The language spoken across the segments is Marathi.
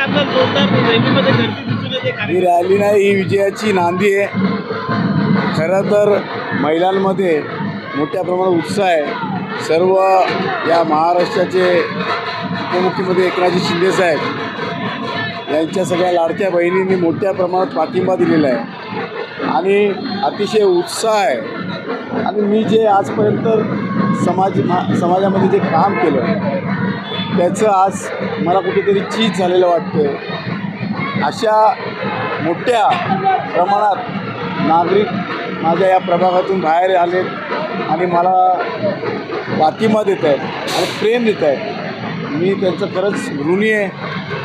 आता जोरदार रॅलीमध्ये गर्दी दिसून येते. ही रॅली नाही, ही विजयाची नांदी आहे. खरं तर महिलांमध्ये मोठ्या प्रमाणात उत्साह आहे. सर्व या महाराष्ट्राचे उपमुख्यमंत्री एकनाथजी शिंदेसाहेब यांच्या सगळ्या लाडक्या बहिणींनी मोठ्या प्रमाणात पाठिंबा दिलेला आहे आणि अतिशय उत्साह आहे. आणि मी जे आजपर्यंत समाजामध्ये जे काम केलं त्याचं आज मला कुठेतरी चीज झालेलं वाटतं. अशा मोठ्या प्रमाणात नागरिक माझ्या या प्रभागातून बाहेर आलेत आणि मला पाठिंबा देत आहेत आणि प्रेम देत आहेत. मी त्यांचं खरंच ऋणी आहे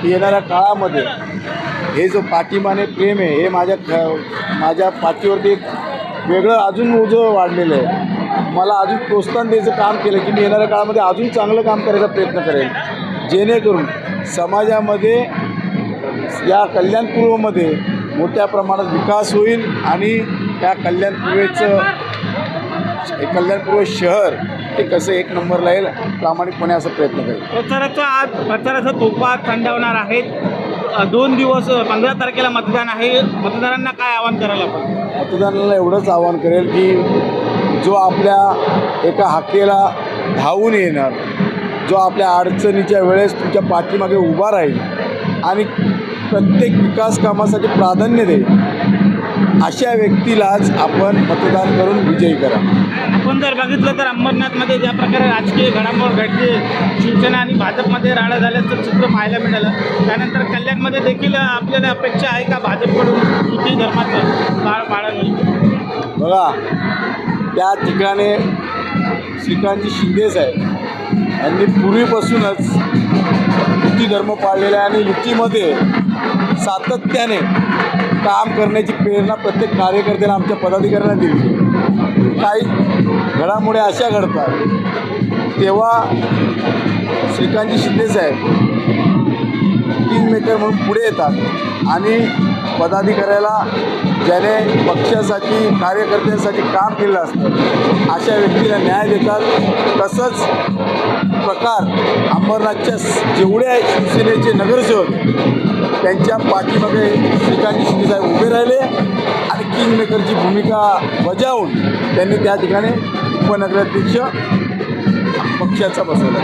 की येणाऱ्या काळामध्ये हे जो पाठिंबाने प्रेम आहे हे माझ्या पाठीवरती एक वेगळं अजून ओझं वाढलेलं आहे. मला अजून प्रोत्साहन द्यायचं काम केलं की मी येणाऱ्या काळामध्ये अजून चांगलं काम करायचा प्रयत्न करेन, जेणेकरून समाजामध्ये या कल्याणपूर्वमध्ये मोठ्या प्रमाणात विकास होईल आणि त्या कल्याणपूर्व शहर हे कसं एक नंबरला येईल प्रामाणिकपणे असा प्रयत्न करेल. प्रचाराचा तोफा थंडावणार आहेत. 2 दिवस 15 तारखेला मतदान आहे. मतदारांना काय आवाहन करायला आपण? मतदारांना एवढंच आवाहन करेल की जो आपल्या एका हाकेला धावून येणार, जो आपल्या अडचणीच्या वेळेस तुमच्या पाठीमागे उभा राहील आणि प्रत्येक विकास कामासाठी प्राधान्य देईल, अशा व्यक्तीलाच आपण मतदान करून विजयी करा. आपण जर बघितलं तर अंबरनाथमध्ये ज्या प्रकारे राजकीय घडामोड घडली, शिवसेना आणि भाजपमध्ये राडा झाल्याचं चित्र पाहायला मिळालं. त्यानंतर कल्याणमध्ये देखील आपल्याला अपेक्षा आहे का भाजपकडून युती धर्माचं पाळन होईल? बघा, त्या ठिकाणी श्रीकांतजी शिंदेसाहेब यांनी पूर्वीपासूनच युती धर्म पाळलेला आहे आणि युतीमध्ये सातत्याने काम करण्याची प्रेरणा प्रत्येक कार्यकर्त्याला आमच्या पदाधिकाऱ्यांना दिली. काही घडामोडी अशा घडतात तेव्हा श्रीकांतजी शिंदेसाहेब किंगमेकर म्हणून पुढे येतात आणि पदाधिकाऱ्याला ज्याने पक्षासाठी कार्यकर्त्यांसाठी काम केलेलं असतं अशा व्यक्तीला न्याय देतात. तसंच प्रकार अंबरनाथच्या जेवढे शिवसेनेचे नगरसेवक त्यांच्या पाठीमागे श्रीकांतजी शिंदेसाहेब उभे राहिले आणि किंगमेकरची भूमिका बजावून त्यांनी त्या ठिकाणी उपनगराध्यक्ष पक्षाचा बसवला.